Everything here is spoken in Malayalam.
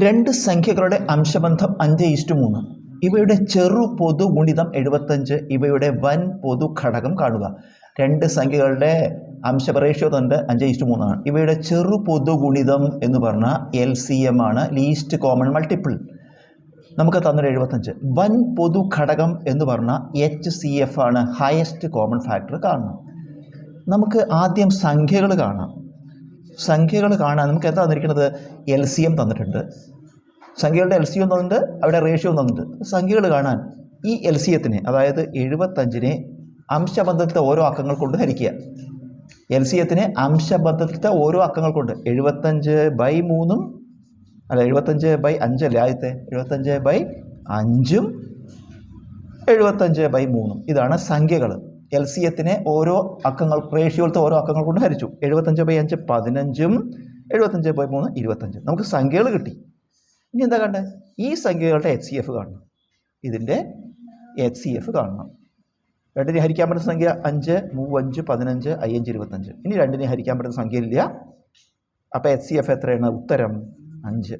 രണ്ട് സംഖ്യകളുടെ അംശബന്ധം 5:3. ഇവയുടെ ചെറു പൊതു ഗുണിതം 75. ഇവയുടെ വൻ പൊതു ഘടകം കാണുക. രണ്ട് സംഖ്യകളുടെ റേഷ്യോ തന്നെ 5:3 ആണ്. ഇവയുടെ ചെറു പൊതു ഗുണിതം എന്ന് പറഞ്ഞാൽ LCM ആണ്, ലീസ്റ്റ് കോമൺ മൾട്ടിപ്പിൾ. നമുക്ക് തന്നൊരു 75. വൻ പൊതു ഘടകം എന്ന് പറഞ്ഞാൽ HCF ആണ്, ഹയസ്റ്റ് കോമൺ ഫാക്ടർ കാണണം. നമുക്ക് ആദ്യം സംഖ്യകൾ കാണാം. സംഖ്യകൾ കാണാൻ നമുക്ക് എന്താ തന്നിരിക്കുന്നത്? LCM തന്നിട്ടുണ്ട്, സംഖ്യകളുടെ LCM തന്നിട്ടുണ്ട്, അവിടെ റേഷ്യോ തന്നിട്ടുണ്ട്. സംഖ്യകൾ കാണാൻ ഈ LCMത്തിനെ, അതായത് 75നെ അംശബന്ധത്തിലെ ഓരോ അക്കങ്ങൾ കൊണ്ട് ഹരിക്കുക. LCMത്തിനെ അംശബന്ധത്തിലെ ഓരോ അക്കങ്ങൾ കൊണ്ട് 75/3 അല്ല 75/5 അല്ലേ ആദ്യത്തെ, 75/5 75/3 ഇതാണ് സംഖ്യകൾ. LCMത്തിനെ ഓരോ അക്കങ്ങൾ, റേഷ്യോയിലത്തെ ഓരോ അക്കങ്ങൾ കൊണ്ട് ഹരിച്ചു. 75/5 15, 75/3 25. നമുക്ക് സംഖ്യകൾ കിട്ടി. ഇനി എന്താ കണ്ടത്? ഈ സംഖ്യകളുടെ HCF കാണണം. ഇതിൻ്റെ HCF കാണണം. രണ്ടിനെ ഹരിക്കാൻ പറ്റുന്ന സംഖ്യ 5, 3, 5, 15, 5, 25. ഇനി രണ്ടിനെ ഹരിക്കാൻ പറ്റുന്ന സംഖ്യ ഇല്ല. അപ്പോൾ HCF എത്രയാണ്? ഉത്തരം 5.